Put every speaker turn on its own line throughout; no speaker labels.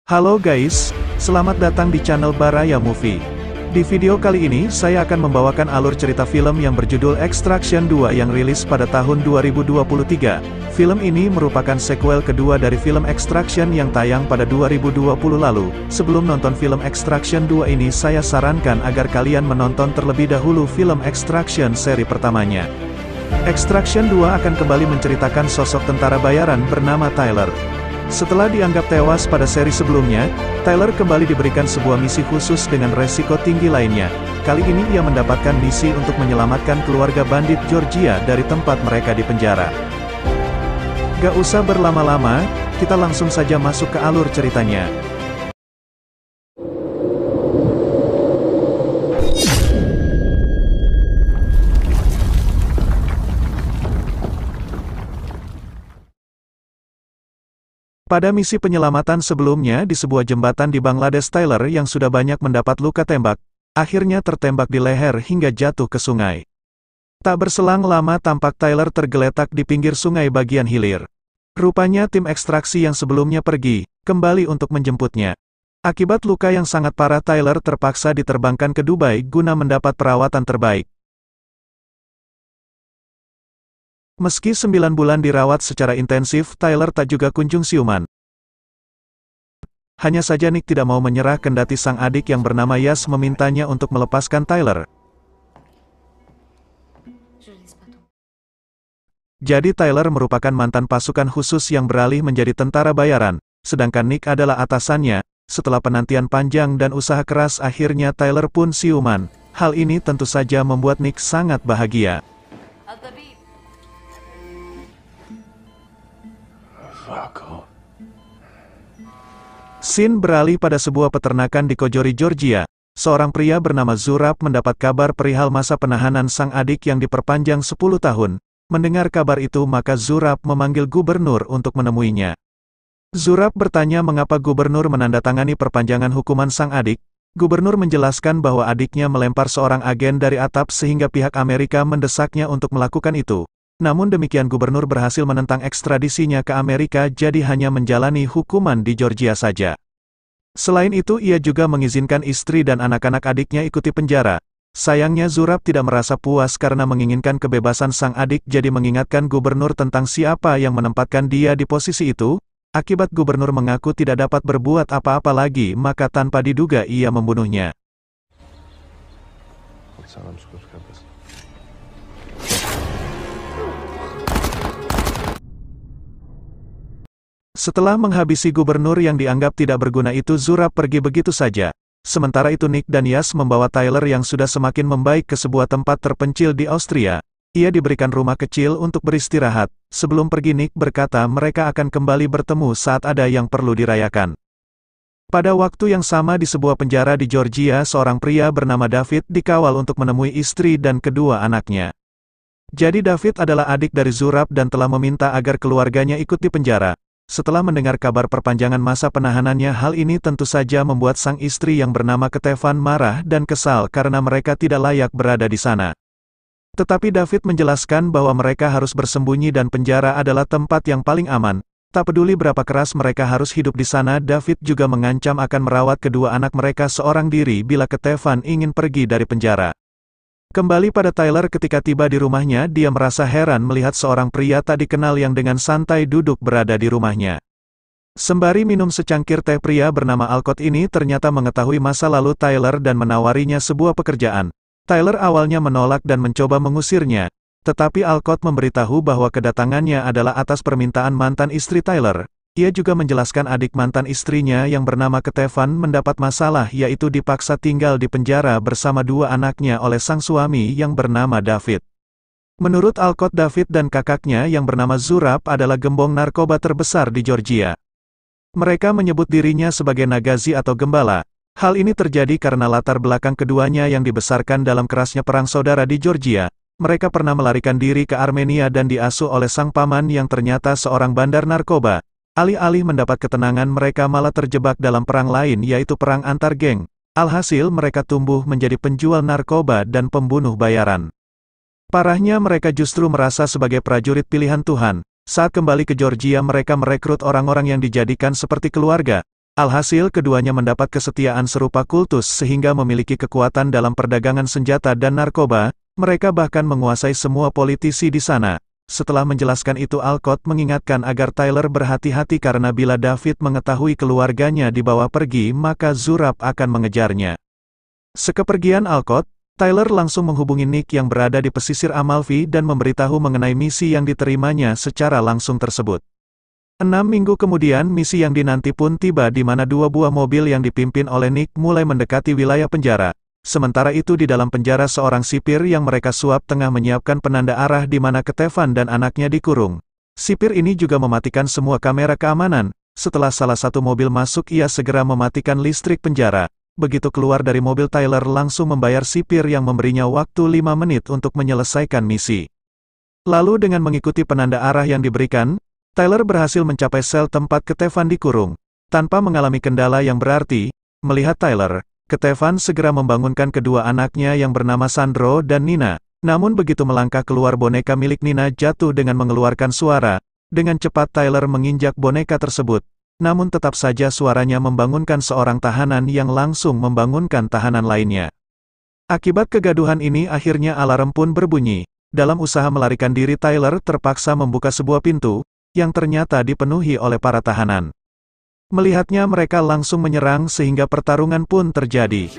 Halo guys, selamat datang di channel Baraya Movie. Di video kali ini saya akan membawakan alur cerita film yang berjudul Extraction 2 yang rilis pada tahun 2023. Film ini merupakan sequel kedua dari film Extraction yang tayang pada 2020 lalu. Sebelum nonton film Extraction 2 ini saya sarankan agar kalian menonton terlebih dahulu film Extraction seri pertamanya. Extraction 2 akan kembali menceritakan sosok tentara bayaran bernama Tyler. Setelah dianggap tewas pada seri sebelumnya, Tyler kembali diberikan sebuah misi khusus dengan resiko tinggi lainnya. Kali ini ia mendapatkan misi untuk menyelamatkan keluarga bandit Georgia dari tempat mereka di penjara. Gak usah berlama-lama, kita langsung saja masuk ke alur ceritanya. Pada misi penyelamatan sebelumnya di sebuah jembatan di Bangladesh, Tyler yang sudah banyak mendapat luka tembak, akhirnya tertembak di leher hingga jatuh ke sungai. Tak berselang lama tampak Tyler tergeletak di pinggir sungai bagian hilir. Rupanya tim ekstraksi yang sebelumnya pergi, kembali untuk menjemputnya. Akibat luka yang sangat parah, Tyler terpaksa diterbangkan ke Dubai guna mendapat perawatan terbaik. Meski 9 bulan dirawat secara intensif, Tyler tak juga kunjung siuman. Hanya saja Nick tidak mau menyerah kendati sang adik yang bernama Yas memintanya untuk melepaskan Tyler. Jadi Tyler merupakan mantan pasukan khusus yang beralih menjadi tentara bayaran, sedangkan Nick adalah atasannya. Setelah penantian panjang dan usaha keras, akhirnya Tyler pun siuman. Hal ini tentu saja membuat Nick sangat bahagia. Scene beralih pada sebuah peternakan di Kojori, Georgia. Seorang pria bernama Zurab mendapat kabar perihal masa penahanan sang adik yang diperpanjang 10 tahun. Mendengar kabar itu maka Zurab memanggil gubernur untuk menemuinya. Zurab bertanya mengapa gubernur menandatangani perpanjangan hukuman sang adik. Gubernur menjelaskan bahwa adiknya melempar seorang agen dari atap sehingga pihak Amerika mendesaknya untuk melakukan itu. Namun demikian gubernur berhasil menentang ekstradisinya ke Amerika, jadi hanya menjalani hukuman di Georgia saja. Selain itu ia juga mengizinkan istri dan anak-anak adiknya ikuti penjara. Sayangnya Zurab tidak merasa puas karena menginginkan kebebasan sang adik, jadi mengingatkan gubernur tentang siapa yang menempatkan dia di posisi itu. Akibat gubernur mengaku tidak dapat berbuat apa-apa lagi, maka tanpa diduga ia membunuhnya. Setelah menghabisi gubernur yang dianggap tidak berguna itu, Zurab pergi begitu saja. Sementara itu Nick dan Yas membawa Tyler yang sudah semakin membaik ke sebuah tempat terpencil di Austria. Ia diberikan rumah kecil untuk beristirahat. Sebelum pergi Nick berkata mereka akan kembali bertemu saat ada yang perlu dirayakan. Pada waktu yang sama di sebuah penjara di Georgia, seorang pria bernama David dikawal untuk menemui istri dan kedua anaknya. Jadi David adalah adik dari Zurab dan telah meminta agar keluarganya ikut di penjara. Setelah mendengar kabar perpanjangan masa penahanannya, hal ini tentu saja membuat sang istri yang bernama Ketefan marah dan kesal karena mereka tidak layak berada di sana. Tetapi David menjelaskan bahwa mereka harus bersembunyi dan penjara adalah tempat yang paling aman. Tak peduli berapa keras mereka harus hidup di sana, David juga mengancam akan merawat kedua anak mereka seorang diri bila Ketefan ingin pergi dari penjara. Kembali pada Tyler, ketika tiba di rumahnya, dia merasa heran melihat seorang pria tak dikenal yang dengan santai duduk berada di rumahnya. Sembari minum secangkir teh, pria bernama Alcott ini ternyata mengetahui masa lalu Tyler dan menawarinya sebuah pekerjaan. Tyler awalnya menolak dan mencoba mengusirnya, tetapi Alcott memberitahu bahwa kedatangannya adalah atas permintaan mantan istri Tyler. Ia juga menjelaskan adik mantan istrinya yang bernama Ketefan mendapat masalah, yaitu dipaksa tinggal di penjara bersama dua anaknya oleh sang suami yang bernama David. Menurut Alcott, David dan kakaknya yang bernama Zurab adalah gembong narkoba terbesar di Georgia. Mereka menyebut dirinya sebagai nagazi atau gembala. Hal ini terjadi karena latar belakang keduanya yang dibesarkan dalam kerasnya perang saudara di Georgia. Mereka pernah melarikan diri ke Armenia dan diasuh oleh sang paman yang ternyata seorang bandar narkoba. Alih-alih mendapat ketenangan, mereka malah terjebak dalam perang lain, yaitu perang antar geng. Alhasil mereka tumbuh menjadi penjual narkoba dan pembunuh bayaran. Parahnya mereka justru merasa sebagai prajurit pilihan Tuhan. Saat kembali ke Georgia mereka merekrut orang-orang yang dijadikan seperti keluarga. Alhasil keduanya mendapat kesetiaan serupa kultus sehingga memiliki kekuatan dalam perdagangan senjata dan narkoba, mereka bahkan menguasai semua politisi di sana. Setelah menjelaskan itu Alcott mengingatkan agar Tyler berhati-hati karena bila David mengetahui keluarganya dibawa pergi maka Zurab akan mengejarnya. Sekepergian Alcott, Tyler langsung menghubungi Nick yang berada di pesisir Amalfi dan memberitahu mengenai misi yang diterimanya secara langsung tersebut. 6 minggu kemudian misi yang dinanti pun tiba di mana 2 buah mobil yang dipimpin oleh Nick mulai mendekati wilayah penjara. Sementara itu di dalam penjara seorang sipir yang mereka suap tengah menyiapkan penanda arah di mana Ktevan dan anaknya dikurung. Sipir ini juga mematikan semua kamera keamanan. Setelah salah satu mobil masuk ia segera mematikan listrik penjara. Begitu keluar dari mobil Tyler langsung membayar sipir yang memberinya waktu 5 menit untuk menyelesaikan misi. Lalu dengan mengikuti penanda arah yang diberikan, Tyler berhasil mencapai sel tempat Ktevan dikurung. Tanpa mengalami kendala yang berarti, melihat Tyler, Ktevan segera membangunkan kedua anaknya yang bernama Sandro dan Nina. Namun begitu melangkah keluar boneka milik Nina jatuh dengan mengeluarkan suara. Dengan cepat Tyler menginjak boneka tersebut. Namun tetap saja suaranya membangunkan seorang tahanan yang langsung membangunkan tahanan lainnya. Akibat kegaduhan ini akhirnya alarm pun berbunyi. Dalam usaha melarikan diri Tyler terpaksa membuka sebuah pintu, yang ternyata dipenuhi oleh para tahanan. Melihatnya mereka langsung menyerang sehingga pertarungan pun terjadi.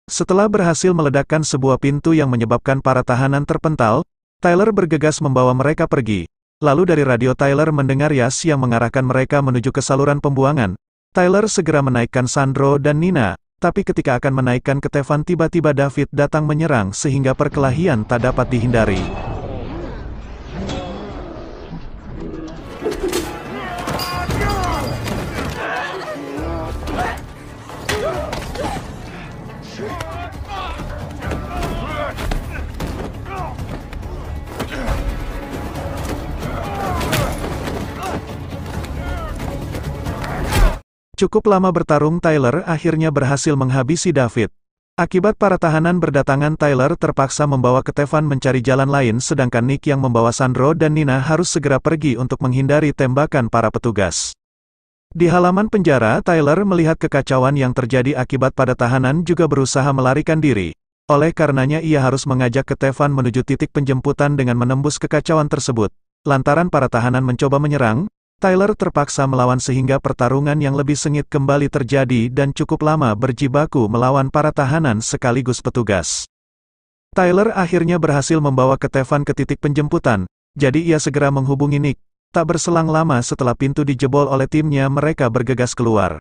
Setelah berhasil meledakkan sebuah pintu yang menyebabkan para tahanan terpental, Tyler bergegas membawa mereka pergi. Lalu dari radio Tyler mendengar Yas yang mengarahkan mereka menuju ke saluran pembuangan. Tyler segera menaikkan Sandro dan Nina, tapi ketika akan menaikkan Ktevan tiba-tiba David datang menyerang sehingga perkelahian tak dapat dihindari. Cukup lama bertarung Tyler akhirnya berhasil menghabisi David. Akibat para tahanan berdatangan Tyler terpaksa membawa Ktevan mencari jalan lain sedangkan Nick yang membawa Sandro dan Nina harus segera pergi untuk menghindari tembakan para petugas. Di halaman penjara Tyler melihat kekacauan yang terjadi akibat para tahanan juga berusaha melarikan diri. Oleh karenanya ia harus mengajak Ktevan menuju titik penjemputan dengan menembus kekacauan tersebut. Lantaran para tahanan mencoba menyerang, Tyler terpaksa melawan sehingga pertarungan yang lebih sengit kembali terjadi dan cukup lama berjibaku melawan para tahanan sekaligus petugas. Tyler akhirnya berhasil membawa Ktevan ke titik penjemputan, jadi ia segera menghubungi Nick. Tak berselang lama setelah pintu dijebol oleh timnya mereka bergegas keluar.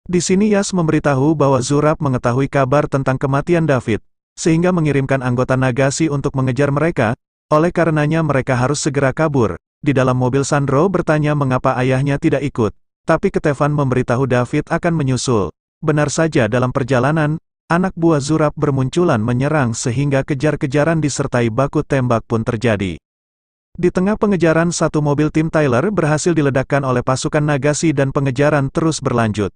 Di sini Yas memberitahu bahwa Zurab mengetahui kabar tentang kematian David, sehingga mengirimkan anggota Nagashi untuk mengejar mereka, oleh karenanya mereka harus segera kabur. Di dalam mobil Sandro bertanya mengapa ayahnya tidak ikut, tapi Ktevan memberitahu David akan menyusul. Benar saja dalam perjalanan, anak buah Zurab bermunculan menyerang sehingga kejar-kejaran disertai baku tembak pun terjadi. Di tengah pengejaran satu mobil tim Tyler berhasil diledakkan oleh pasukan Nagashi dan pengejaran terus berlanjut.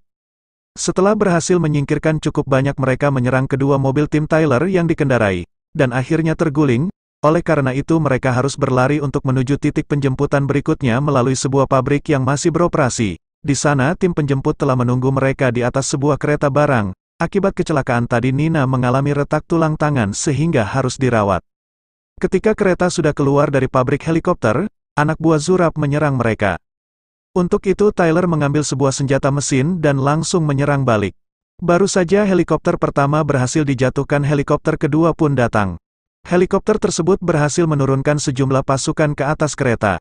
Setelah berhasil menyingkirkan cukup banyak mereka menyerang kedua mobil tim Tyler yang dikendarai, dan akhirnya terguling. Oleh karena itu mereka harus berlari untuk menuju titik penjemputan berikutnya melalui sebuah pabrik yang masih beroperasi. Di sana tim penjemput telah menunggu mereka di atas sebuah kereta barang. Akibat kecelakaan tadi Nina mengalami retak tulang tangan sehingga harus dirawat. Ketika kereta sudah keluar dari pabrik helikopter, anak buah Zurab menyerang mereka. Untuk itu Tyler mengambil sebuah senjata mesin dan langsung menyerang balik. Baru saja helikopter pertama berhasil dijatuhkan helikopter kedua pun datang. Helikopter tersebut berhasil menurunkan sejumlah pasukan ke atas kereta.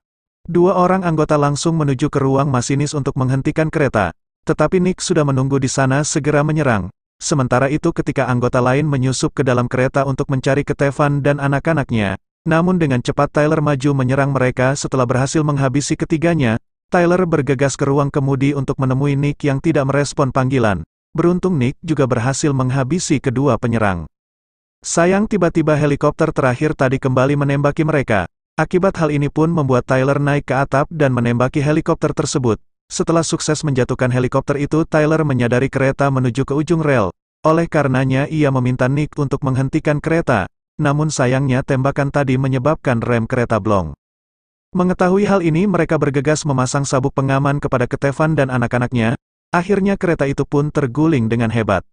2 orang anggota langsung menuju ke ruang masinis untuk menghentikan kereta. Tetapi Nick sudah menunggu di sana segera menyerang. Sementara itu ketika anggota lain menyusup ke dalam kereta untuk mencari Ktevan dan anak-anaknya, namun dengan cepat Tyler maju menyerang mereka setelah berhasil menghabisi ketiganya, Tyler bergegas ke ruang kemudi untuk menemui Nick yang tidak merespon panggilan. Beruntung Nick juga berhasil menghabisi kedua penyerang. Sayang tiba-tiba helikopter terakhir tadi kembali menembaki mereka. Akibat hal ini pun membuat Tyler naik ke atap dan menembaki helikopter tersebut. Setelah sukses menjatuhkan helikopter itu Tyler menyadari kereta menuju ke ujung rel. Oleh karenanya ia meminta Nick untuk menghentikan kereta, namun sayangnya tembakan tadi menyebabkan rem kereta blong. Mengetahui hal ini mereka bergegas memasang sabuk pengaman kepada Ketavan dan anak-anaknya, akhirnya kereta itu pun terguling dengan hebat.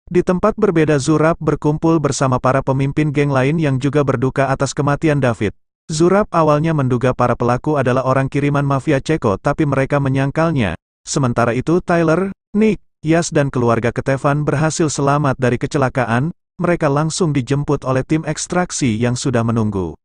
Di tempat berbeda Zurab berkumpul bersama para pemimpin geng lain yang juga berduka atas kematian David. Zurab awalnya menduga para pelaku adalah orang kiriman mafia Ceko tapi mereka menyangkalnya. Sementara itu Tyler, Nick, Yas dan keluarga Ketavan berhasil selamat dari kecelakaan, mereka langsung dijemput oleh tim ekstraksi yang sudah menunggu.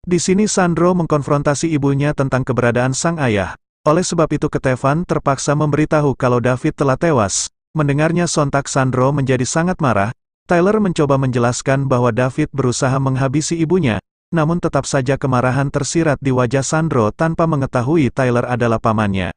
Di sini Sandro mengkonfrontasi ibunya tentang keberadaan sang ayah. Oleh sebab itu Ketavan terpaksa memberitahu kalau David telah tewas. Mendengarnya sontak Sandro menjadi sangat marah. Tyler mencoba menjelaskan bahwa David berusaha menghabisi ibunya, namun tetap saja kemarahan tersirat di wajah Sandro tanpa mengetahui Tyler adalah pamannya.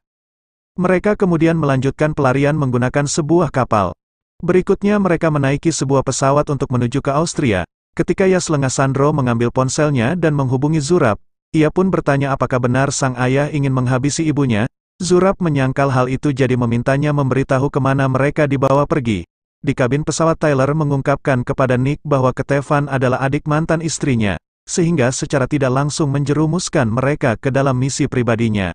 Mereka kemudian melanjutkan pelarian menggunakan sebuah kapal. Berikutnya mereka menaiki sebuah pesawat untuk menuju ke Austria. Ketika Yas lengah Sandro mengambil ponselnya dan menghubungi Zurab, ia pun bertanya apakah benar sang ayah ingin menghabisi ibunya. Zurab menyangkal hal itu jadi memintanya memberitahu kemana mereka dibawa pergi. Di kabin pesawat Tyler mengungkapkan kepada Nick bahwa Ketavan adalah adik mantan istrinya, sehingga secara tidak langsung menjerumuskan mereka ke dalam misi pribadinya.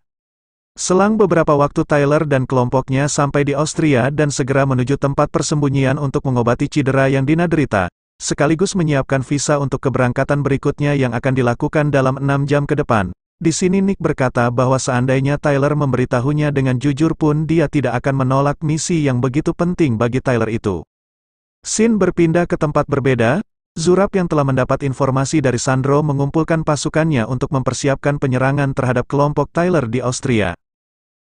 Selang beberapa waktu Tyler dan kelompoknya sampai di Austria dan segera menuju tempat persembunyian untuk mengobati cedera yang dinaderita, sekaligus menyiapkan visa untuk keberangkatan berikutnya yang akan dilakukan dalam 6 jam ke depan. Di sini Nick berkata bahwa seandainya Tyler memberitahunya dengan jujur pun dia tidak akan menolak misi yang begitu penting bagi Tyler itu. Scene berpindah ke tempat berbeda, Zurab yang telah mendapat informasi dari Sandro mengumpulkan pasukannya untuk mempersiapkan penyerangan terhadap kelompok Tyler di Austria.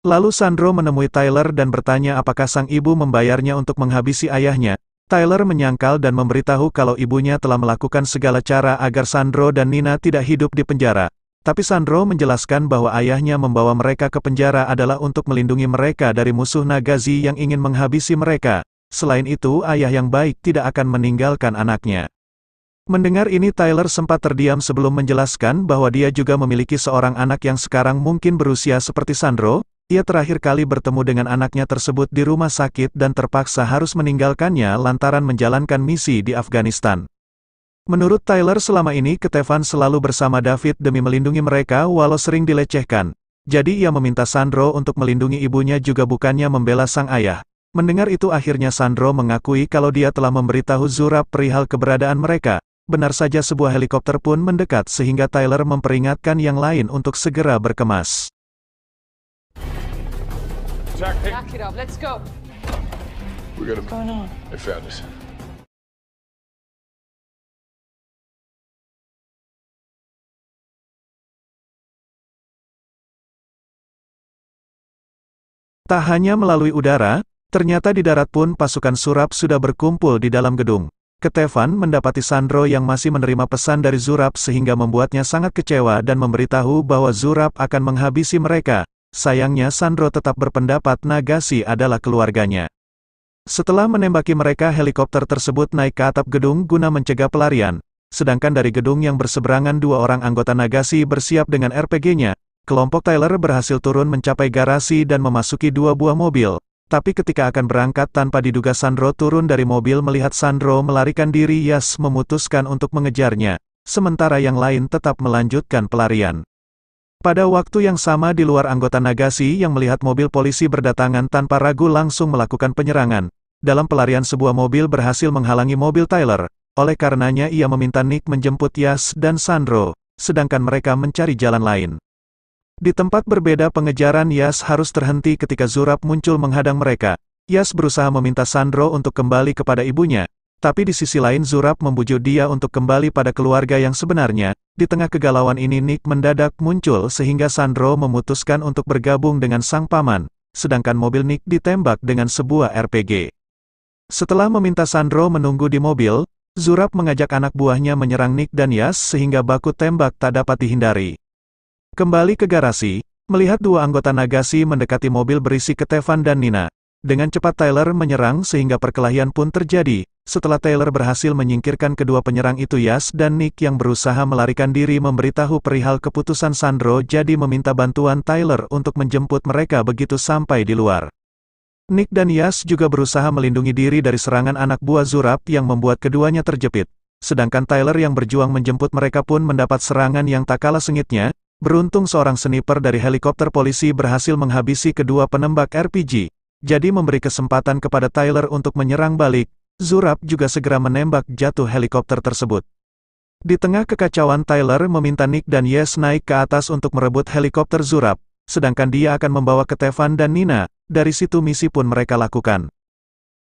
Lalu Sandro menemui Tyler dan bertanya apakah sang ibu membayarnya untuk menghabisi ayahnya. Tyler menyangkal dan memberitahu kalau ibunya telah melakukan segala cara agar Sandro dan Nina tidak hidup di penjara. Tapi Sandro menjelaskan bahwa ayahnya membawa mereka ke penjara adalah untuk melindungi mereka dari musuh Nagazi yang ingin menghabisi mereka. Selain itu, ayah yang baik tidak akan meninggalkan anaknya. Mendengar ini Tyler sempat terdiam sebelum menjelaskan bahwa dia juga memiliki seorang anak yang sekarang mungkin berusia seperti Sandro. Ia terakhir kali bertemu dengan anaknya tersebut di rumah sakit dan terpaksa harus meninggalkannya lantaran menjalankan misi di Afghanistan. Menurut Tyler selama ini Ketavan selalu bersama David demi melindungi mereka walau sering dilecehkan. Jadi ia meminta Sandro untuk melindungi ibunya juga bukannya membela sang ayah. Mendengar itu akhirnya Sandro mengakui kalau dia telah memberitahu Zurab perihal keberadaan mereka. Benar saja sebuah helikopter pun mendekat sehingga Tyler memperingatkan yang lain untuk segera berkemas.
Knock it up, let's go.
What's
going on?
They found us.
Tak hanya melalui udara, ternyata di darat pun pasukan Zurab sudah berkumpul di dalam gedung. Ketavan mendapati Sandro yang masih menerima pesan dari Zurab sehingga membuatnya sangat kecewa dan memberitahu bahwa Zurab akan menghabisi mereka. Sayangnya Sandro tetap berpendapat Nagazi adalah keluarganya. Setelah menembaki mereka helikopter tersebut naik ke atap gedung guna mencegah pelarian. Sedangkan dari gedung yang berseberangan dua orang anggota Nagazi bersiap dengan RPG-nya. Kelompok Tyler berhasil turun mencapai garasi dan memasuki dua buah mobil. Tapi ketika akan berangkat tanpa diduga Sandro turun dari mobil melihat Sandro melarikan diri Yas memutuskan untuk mengejarnya. Sementara yang lain tetap melanjutkan pelarian. Pada waktu yang sama di luar anggota Nagazi yang melihat mobil polisi berdatangan tanpa ragu langsung melakukan penyerangan. Dalam pelarian sebuah mobil berhasil menghalangi mobil Tyler. Oleh karenanya ia meminta Nick menjemput Yas dan Sandro. Sedangkan mereka mencari jalan lain. Di tempat berbeda pengejaran Yas harus terhenti ketika Zurab muncul menghadang mereka. Yas berusaha meminta Sandro untuk kembali kepada ibunya. Tapi di sisi lain Zurab membujuk dia untuk kembali pada keluarga yang sebenarnya. Di tengah kegalauan ini Nick mendadak muncul sehingga Sandro memutuskan untuk bergabung dengan sang paman. Sedangkan mobil Nick ditembak dengan sebuah RPG. Setelah meminta Sandro menunggu di mobil, Zurab mengajak anak buahnya menyerang Nick dan Yas sehingga baku tembak tak dapat dihindari. Kembali ke garasi, melihat dua anggota Nagazi mendekati mobil berisi Ketavan dan Nina. Dengan cepat Tyler menyerang sehingga perkelahian pun terjadi. Setelah Tyler berhasil menyingkirkan kedua penyerang itu, Yas dan Nick yang berusaha melarikan diri memberitahu perihal keputusan Sandro, jadi meminta bantuan Tyler untuk menjemput mereka begitu sampai di luar. Nick dan Yas juga berusaha melindungi diri dari serangan anak buah Zurab yang membuat keduanya terjepit. Sedangkan Tyler yang berjuang menjemput mereka pun mendapat serangan yang tak kalah sengitnya. Beruntung seorang sniper dari helikopter polisi berhasil menghabisi kedua penembak RPG. Jadi memberi kesempatan kepada Tyler untuk menyerang balik. Zurab juga segera menembak jatuh helikopter tersebut. Di tengah kekacauan, Tyler meminta Nick dan Yas naik ke atas untuk merebut helikopter Zurab, sedangkan dia akan membawa Kevin dan Nina. Dari situ misi pun mereka lakukan.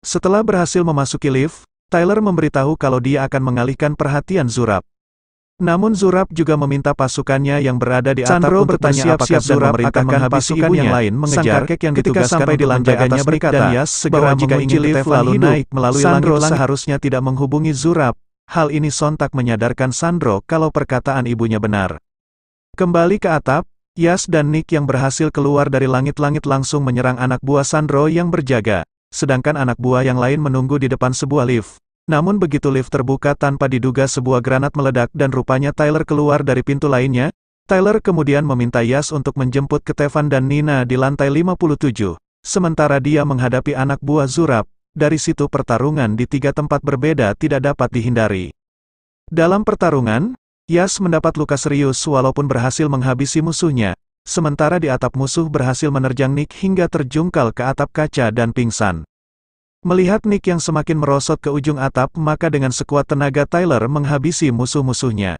Setelah berhasil memasuki lift, Tyler memberitahu kalau dia akan mengalihkan perhatian Zurab. Namun Zurab juga meminta pasukannya yang berada di atap Sandro
untuk
bertanya apakah Zurab akan menghabisi
pasukan
ibunya.
yang lain mengejar.
Sang kakek yang ditugaskan sampai di lantai atas berkata, dan Yas segera jika ingin lift lalu naik melalui Sandro seharusnya tidak menghubungi Zurab. Hal ini sontak menyadarkan Sandro kalau perkataan ibunya benar. Kembali ke atap, Yas dan Nick yang berhasil keluar dari langit-langit langsung menyerang anak buah Sandro yang berjaga, sedangkan anak buah yang lain menunggu di depan sebuah lift. Namun begitu lift terbuka tanpa diduga sebuah granat meledak dan rupanya Tyler keluar dari pintu lainnya. Tyler kemudian meminta Yas untuk menjemput Kevin dan Nina di lantai 57, sementara dia menghadapi anak buah Zurab. Dari situ pertarungan di 3 tempat berbeda tidak dapat dihindari. Dalam pertarungan, Yas mendapat luka serius walaupun berhasil menghabisi musuhnya, sementara di atap musuh berhasil menerjang Nick hingga terjungkal ke atap kaca dan pingsan. Melihat Nick yang semakin merosot ke ujung atap, maka dengan sekuat tenaga Tyler menghabisi musuh-musuhnya.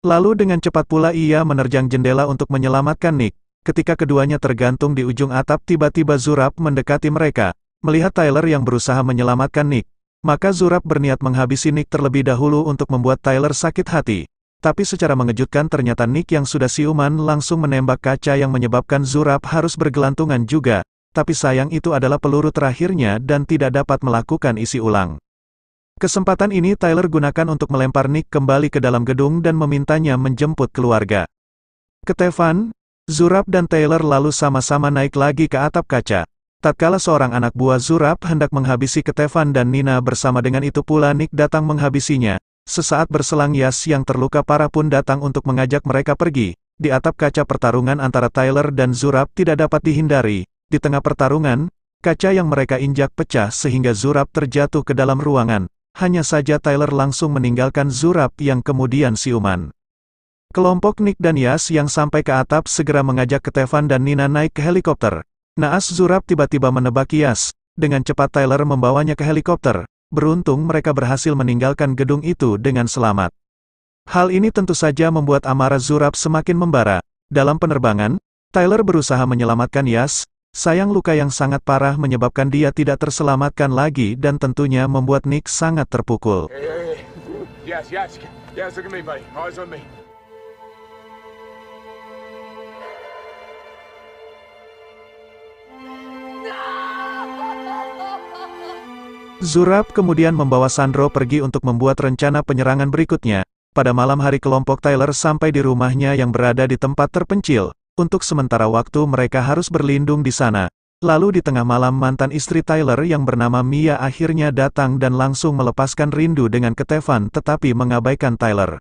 Lalu dengan cepat pula ia menerjang jendela untuk menyelamatkan Nick. Ketika keduanya tergantung di ujung atap, tiba-tiba Zurab mendekati mereka. Melihat Tyler yang berusaha menyelamatkan Nick, maka Zurab berniat menghabisi Nick terlebih dahulu untuk membuat Tyler sakit hati. Tapi secara mengejutkan ternyata Nick yang sudah siuman langsung menembak kaca yang menyebabkan Zurab harus bergelantungan juga. Tapi sayang itu adalah peluru terakhirnya dan tidak dapat melakukan isi ulang. Kesempatan ini Tyler gunakan untuk melempar Nick kembali ke dalam gedung dan memintanya menjemput keluarga. Kevin, Zurab dan Tyler lalu sama-sama naik lagi ke atap kaca. Tatkala seorang anak buah Zurab hendak menghabisi Kevin dan Nina, bersama dengan itu pula Nick datang menghabisinya. Sesaat berselang Yas yang terluka parah pun datang untuk mengajak mereka pergi. Di atap kaca pertarungan antara Tyler dan Zurab tidak dapat dihindari. Di tengah pertarungan, kaca yang mereka injak pecah sehingga Zurab terjatuh ke dalam ruangan. Hanya saja Tyler langsung meninggalkan Zurab yang kemudian siuman. Kelompok Nick dan Yas yang sampai ke atap segera mengajak Kevin dan Nina naik ke helikopter. Naas Zurab tiba-tiba menebak Yas. Dengan cepat Tyler membawanya ke helikopter. Beruntung mereka berhasil meninggalkan gedung itu dengan selamat. Hal ini tentu saja membuat amarah Zurab semakin membara. Dalam penerbangan, Tyler berusaha menyelamatkan Yas. Sayang luka yang sangat parah menyebabkan dia tidak terselamatkan lagi dan tentunya membuat Nick sangat terpukul.
Yes, look at me, buddy. Eyes on me.
Zurab kemudian membawa Sandro pergi untuk membuat rencana penyerangan berikutnya. Pada malam hari kelompok Tyler sampai di rumahnya yang berada di tempat terpencil. Untuk sementara waktu mereka harus berlindung di sana. Lalu di tengah malam mantan istri Tyler yang bernama Mia akhirnya datang dan langsung melepaskan rindu dengan Kevin tetapi mengabaikan Tyler.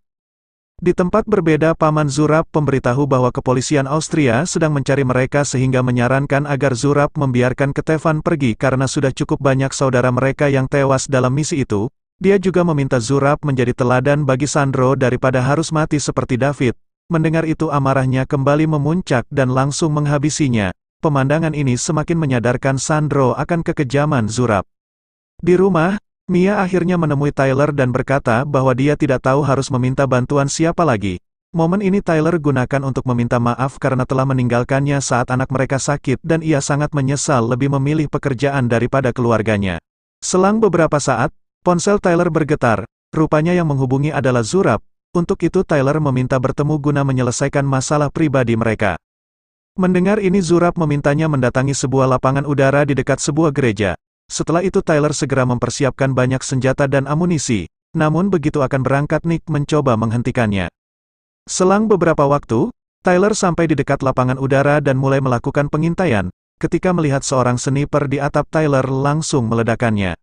Di tempat berbeda paman Zurab memberitahu bahwa kepolisian Austria sedang mencari mereka sehingga menyarankan agar Zurab membiarkan Kevin pergi karena sudah cukup banyak saudara mereka yang tewas dalam misi itu. Dia juga meminta Zurab menjadi teladan bagi Sandro daripada harus mati seperti David. Mendengar itu amarahnya kembali memuncak dan langsung menghabisinya. Pemandangan ini semakin menyadarkan Sandro akan kekejaman Zurab. Di rumah, Mia akhirnya menemui Tyler dan berkata bahwa dia tidak tahu harus meminta bantuan siapa lagi. Momen ini Tyler gunakan untuk meminta maaf karena telah meninggalkannya saat anak mereka sakit dan ia sangat menyesal lebih memilih pekerjaan daripada keluarganya. Selang beberapa saat, ponsel Tyler bergetar. Rupanya yang menghubungi adalah Zurab. Untuk itu Tyler meminta bertemu guna menyelesaikan masalah pribadi mereka. Mendengar ini Zurab memintanya mendatangi sebuah lapangan udara di dekat sebuah gereja. Setelah itu Tyler segera mempersiapkan banyak senjata dan amunisi. Namun begitu akan berangkat Nick mencoba menghentikannya. Selang beberapa waktu, Tyler sampai di dekat lapangan udara dan mulai melakukan pengintaian. ketika melihat seorang sniper di atap Tyler langsung meledakkannya.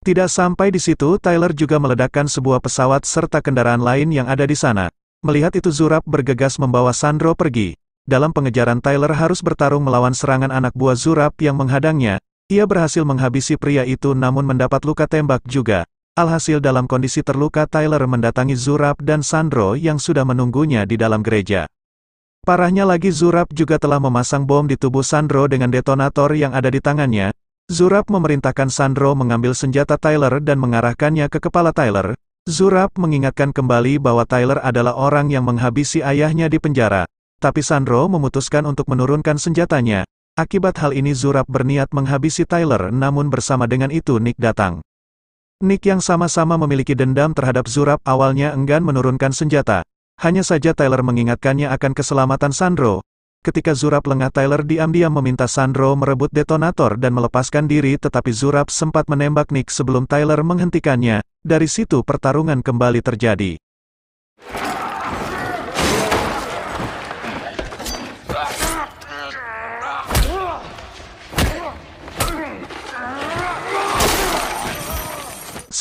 Tidak sampai di situ, Tyler juga meledakkan sebuah pesawat serta kendaraan lain yang ada di sana. Melihat itu Zurab bergegas membawa Sandro pergi. Dalam pengejaran Tyler harus bertarung melawan serangan anak buah Zurab yang menghadangnya. Ia berhasil menghabisi pria itu namun mendapat luka tembak juga. Alhasil dalam kondisi terluka Tyler mendatangi Zurab dan Sandro yang sudah menunggunya di dalam gereja. Parahnya lagi Zurab juga telah memasang bom di tubuh Sandro dengan detonator yang ada di tangannya. Zurab memerintahkan Sandro mengambil senjata Tyler dan mengarahkannya ke kepala Tyler. Zurab mengingatkan kembali bahwa Tyler adalah orang yang menghabisi ayahnya di penjara. Tapi Sandro memutuskan untuk menurunkan senjatanya. Akibat hal ini Zurab berniat menghabisi Tyler namun bersama dengan itu Nick datang. Nick yang sama-sama memiliki dendam terhadap Zurab awalnya enggan menurunkan senjata. Hanya saja Tyler mengingatkannya akan keselamatan Sandro. Ketika Zurab lengah Tyler diam-diam meminta Sandro merebut detonator dan melepaskan diri tetapi Zurab sempat menembak Nick sebelum Tyler menghentikannya. Dari situ pertarungan kembali terjadi.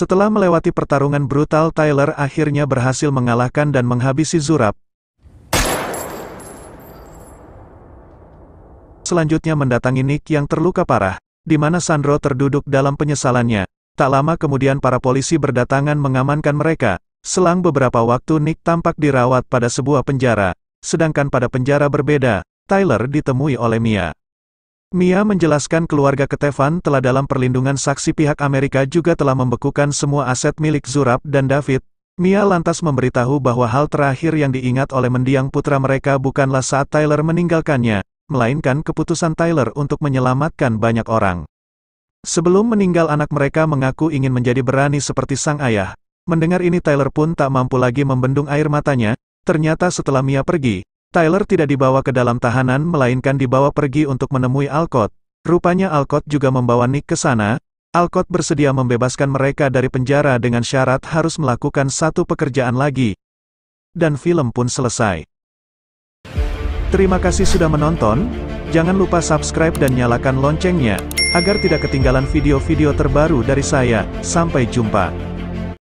Setelah melewati pertarungan brutal Tyler akhirnya berhasil mengalahkan dan menghabisi Zurab. Selanjutnya mendatangi Nick yang terluka parah, di mana Sandro terduduk dalam penyesalannya. Tak lama kemudian para polisi berdatangan mengamankan mereka. Selang beberapa waktu Nick tampak dirawat pada sebuah penjara. Sedangkan pada penjara berbeda, Tyler ditemui oleh Mia. Mia menjelaskan keluarga Ketevan telah dalam perlindungan saksi pihak Amerika juga telah membekukan semua aset milik Zurab dan David. Mia lantas memberitahu bahwa hal terakhir yang diingat oleh mendiang putra mereka bukanlah saat Tyler meninggalkannya, melainkan keputusan Tyler untuk menyelamatkan banyak orang. Sebelum meninggal anak mereka mengaku ingin menjadi berani seperti sang ayah. Mendengar ini Tyler pun tak mampu lagi membendung air matanya. Ternyata setelah Mia pergi, Tyler tidak dibawa ke dalam tahanan melainkan dibawa pergi untuk menemui Alcott. Rupanya Alcott juga membawa Nick ke sana. Alcott bersedia membebaskan mereka dari penjara dengan syarat harus melakukan satu pekerjaan lagi. Dan film pun selesai. Terima kasih sudah menonton, jangan lupa subscribe dan nyalakan loncengnya, agar tidak ketinggalan video-video terbaru dari saya. Sampai jumpa.